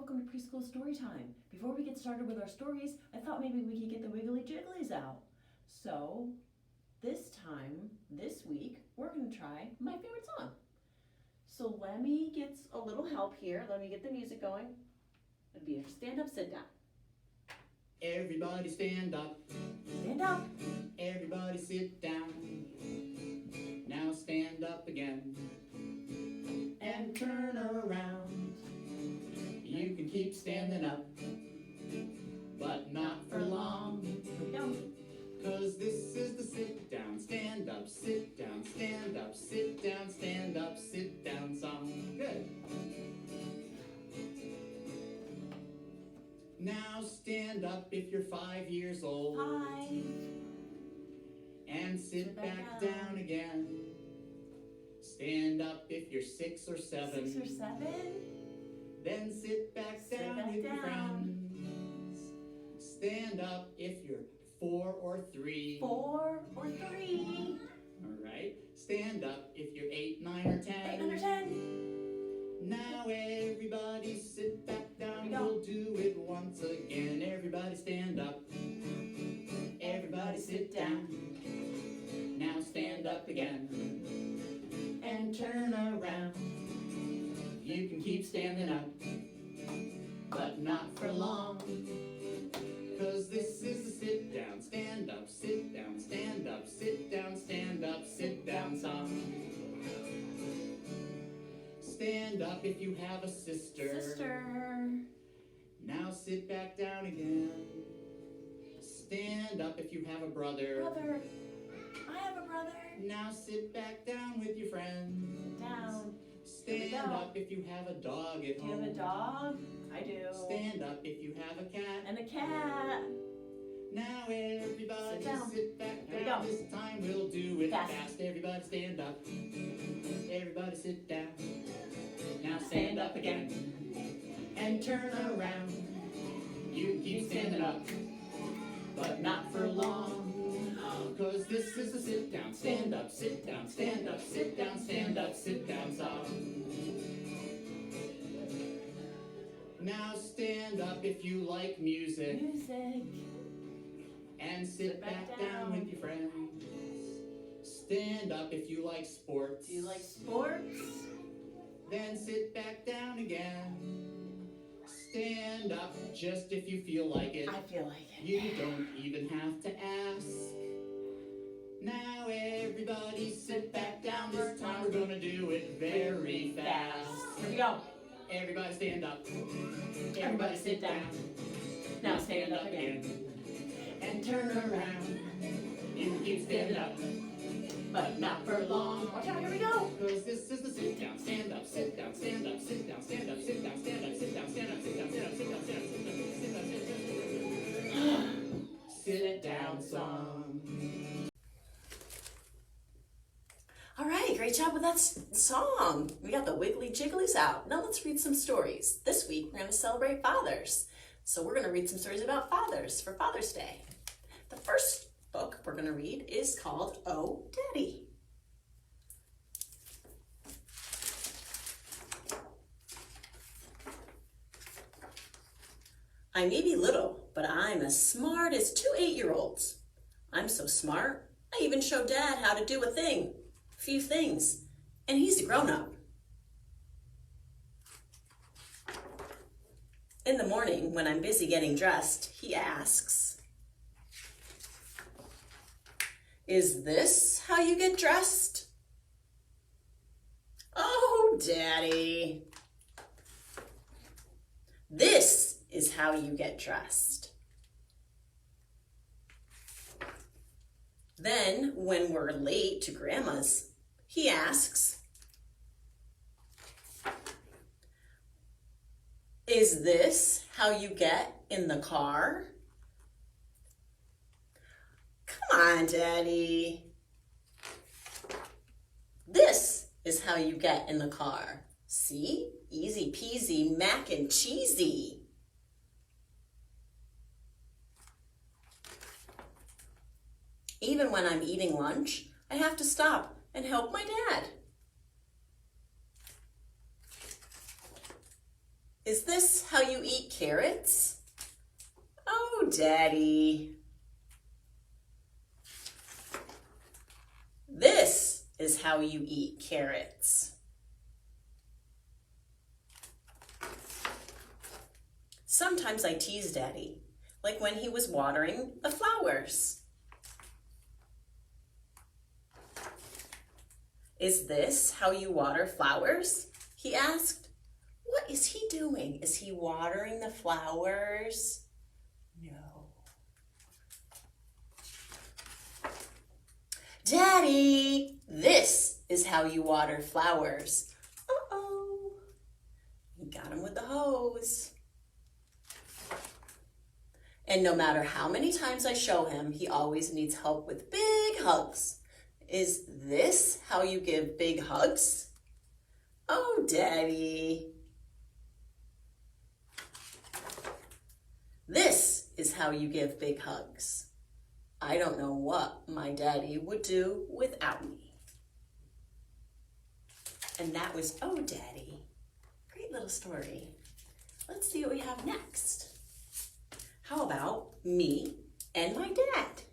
welcome to Preschool Storytime. Before we get started with our stories, I thought maybe we could get the wiggly jigglies out. So this week, we're going to try my favorite song. So let me get a little help here. Let me get the music going. It'll be a stand up, sit down. Everybody stand up. Stand up. Everybody sit down. Now stand up again. And turn around. You can keep standing up, but not for long. Cause this is the sit down, stand up, sit down, stand up, sit down, stand up, sit down song. Good. Now stand up if you're 5 years old. 5. And sit back down again. Stand up if you're 6 or 7. 6 or 7. Then sit back down with your friends. Stand up if you're 4 or 3. 4 or 3. All right. Stand up if you're 8, 9, or 10. 8, 9, or 10. Now everybody sit back down. We'll do it once again. Everybody stand up. Everybody sit down. Now stand up again. And turn around. You can keep standing up, but not for long. Cause this is the sit down, stand up, sit down, stand up, sit down, stand up, sit down song. Stand up if you have a sister. Now sit back down again. Stand up if you have a brother. I have a brother. Now sit back down with your friends. Down. Stand up if you have a dog at home. Do you have a dog? I do. Stand up if you have a cat. And a cat. Now everybody sit back Here we down. go. This time we'll do it Fast. fast. Everybody stand up. Everybody sit down. Now stand up again. And turn around. You keep standing up, but not for long. Cause this is the sit down, stand up, sit down, stand up, sit down, stand up, sit down song. Now stand up if you like music. And sit back down with your friends. Stand up if you like sports. Do you like sports? Then sit back down again. Stand up just if you feel like it. I feel like it. You don't even have to ask. Now everybody sit back down. This time we're gonna do it very fast. Here we go. Everybody stand up. Everybody sit down. Now stand up again. And turn around. You can keep standing up, but not for long. Watch out, here we go. Cause this is the sit down, stand up, sit down, stand up, sit down, stand up, sit down, stand up, sit down, stand up, sit down, stand up, sit down, stand up, sit down, sit down, sit down, sit down song. All right, great job with that song. We got the wiggly jigglies out. Now let's read some stories. This week, we're going to celebrate fathers. So we're going to read some stories about fathers for Father's Day. The first book we're going to read is called Oh, Daddy. I may be little, but I'm as smart as 2 8-year-olds. I'm so smart, I even show Dad how to do a few things, and he's a grown-up. In the morning, when I'm busy getting dressed, he asks, "Is this how you get dressed?" "Oh, Daddy." "This is how you get dressed." Then, when we're late to Grandma's, he asks, "Is this how you get in the car?" "Come on, Daddy." "This is how you get in the car. See? Easy peasy mac and cheesy." Even when I'm eating lunch, I have to stop and help my dad. Is this how you eat carrots? Oh, Daddy. This is how you eat carrots. Sometimes I tease Daddy, like when he was watering the flowers. Is this how you water flowers? He asked. What is he doing? Is he watering the flowers? No. Daddy, this is how you water flowers. Uh-oh. He got him with the hose. And no matter how many times I show him, he always needs help with big hugs. Is this how you give big hugs? Oh, Daddy. This is how you give big hugs. I don't know what my daddy would do without me. And that was Oh, Daddy. Great little story. Let's see what we have next. How about me and my dad?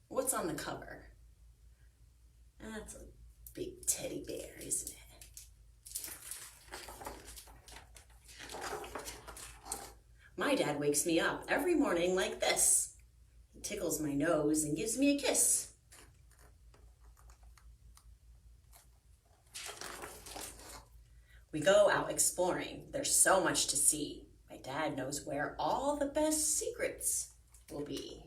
What's on the cover? That's a big teddy bear, isn't it? My dad wakes me up every morning like this. He tickles my nose and gives me a kiss. We go out exploring. There's so much to see. My dad knows where all the best secrets will be.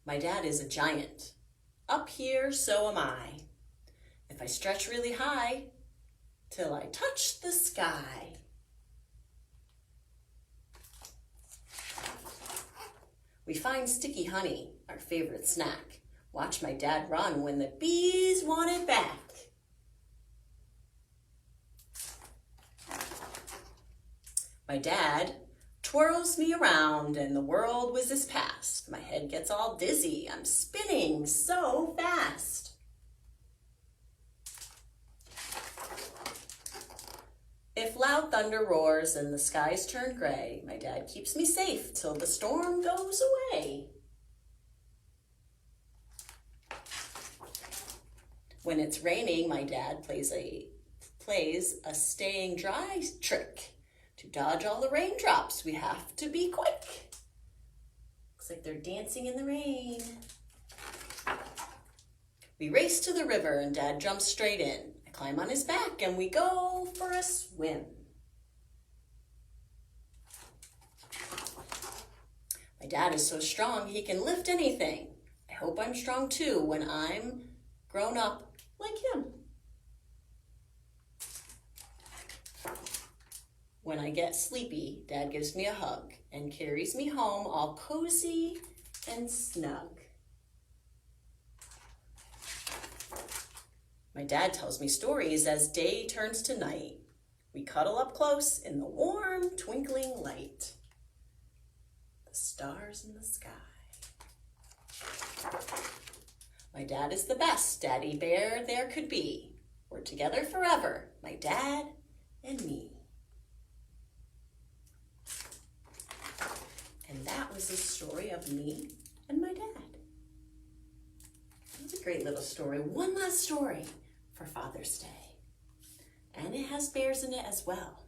My dad is a giant. Up here, so am I. If I stretch really high, till I touch the sky. We find sticky honey, our favorite snack. Watch my dad run when the bees want it back. My dad twirls me around and the world whizzes past. My head gets all dizzy. I'm spinning so fast. If loud thunder roars and the skies turn gray, my dad keeps me safe till the storm goes away. When it's raining, my dad plays a staying dry trick. To dodge all the raindrops, we have to be quick. Looks like they're dancing in the rain. We race to the river and Dad jumps straight in. I climb on his back and we go for a swim. My dad is so strong he can lift anything. I hope I'm strong too when I'm grown up like him. When I get sleepy, Dad gives me a hug and carries me home all cozy and snug. My dad tells me stories as day turns to night. We cuddle up close in the warm, twinkling light. The stars in the sky. My dad is the best daddy bear there could be. We're together forever, my dad and me. And that was the story of me and my dad. That's a great little story. One last story for Father's Day. And it has bears in it as well.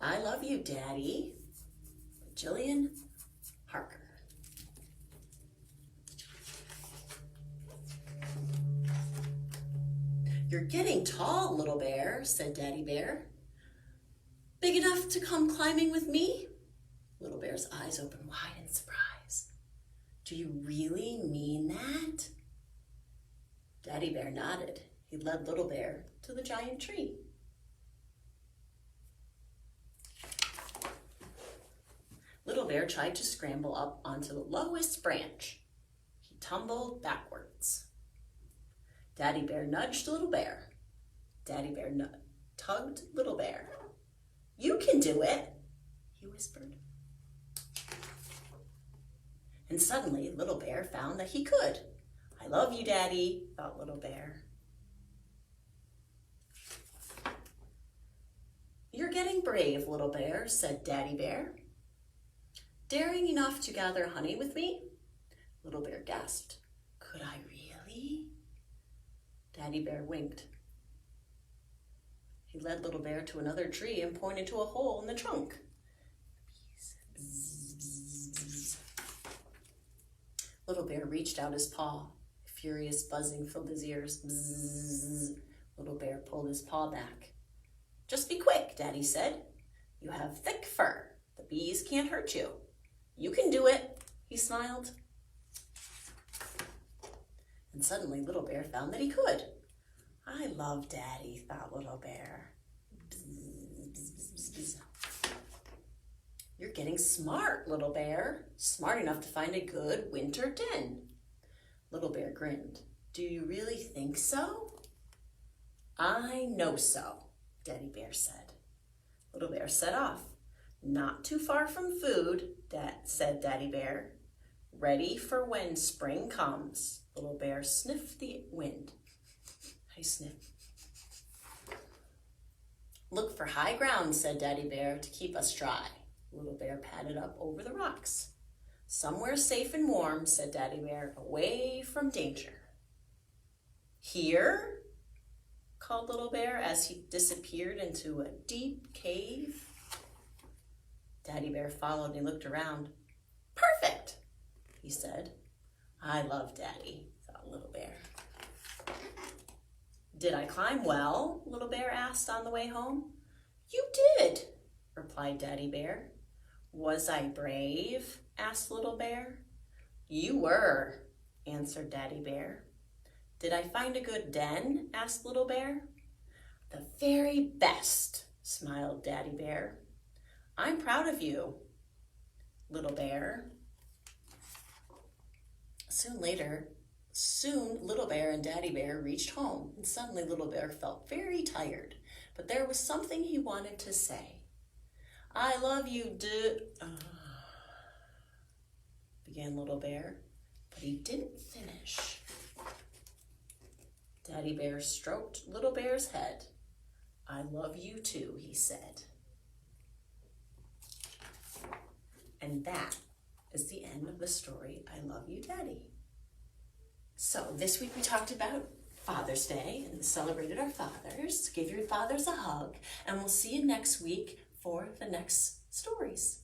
I love you, Daddy. Jillian, Harker. You're getting tall, little bear, said Daddy Bear. Big enough to come climbing with me? Little Bear's eyes open wide in surprise. Do you really mean that? Daddy Bear nodded. He led Little Bear to the giant tree. Little Bear tried to scramble up onto the lowest branch. He tumbled backwards. Daddy Bear nudged Little Bear. Daddy Bear tugged Little Bear. You can do it, he whispered. And suddenly, Little Bear found that he could. I love you, Daddy, thought Little Bear. brave, little bear, said Daddy Bear. Daring enough to gather honey with me? Little bear gasped. Could I really? Daddy Bear winked. He led Little Bear to another tree and pointed to a hole in the trunk. Little Bear reached out his paw. Furious buzzing filled his ears. Bzzz. Little Bear pulled his paw back. Just be quick, Daddy said. You have thick fur. The bees can't hurt you. You can do it, he smiled. And suddenly Little Bear found that he could. I love Daddy, thought Little Bear. You're getting smart, Little Bear. Smart enough to find a good winter den. Little Bear grinned. Do you really think so? I know so, Daddy Bear said. Little Bear set off. Not too far from food, said Daddy Bear. Ready for when spring comes. Little Bear sniffed the wind. I sniff. Look for high ground, said Daddy Bear, to keep us dry. Little Bear padded up over the rocks. Somewhere safe and warm, said Daddy Bear, away from danger. Here? Called Little Bear as he disappeared into a deep cave. Daddy Bear followed and he looked around. Perfect, he said. I love Daddy, thought Little Bear. Did I climb well? Little Bear asked on the way home. You did, replied Daddy Bear. Was I brave? Asked Little Bear. You were, answered Daddy Bear. Did I find a good den? Asked Little Bear. The very best, smiled Daddy Bear. I'm proud of you, Little Bear. Soon Little Bear and Daddy Bear reached home, and suddenly Little Bear felt very tired, but there was something he wanted to say. I love you, began Little Bear, but he didn't finish. Daddy Bear stroked Little Bear's head. I love you too, he said. And that is the end of the story, I Love You, Daddy. So this week we talked about Father's Day and celebrated our fathers, gave your fathers a hug, and we'll see you next week for the next stories.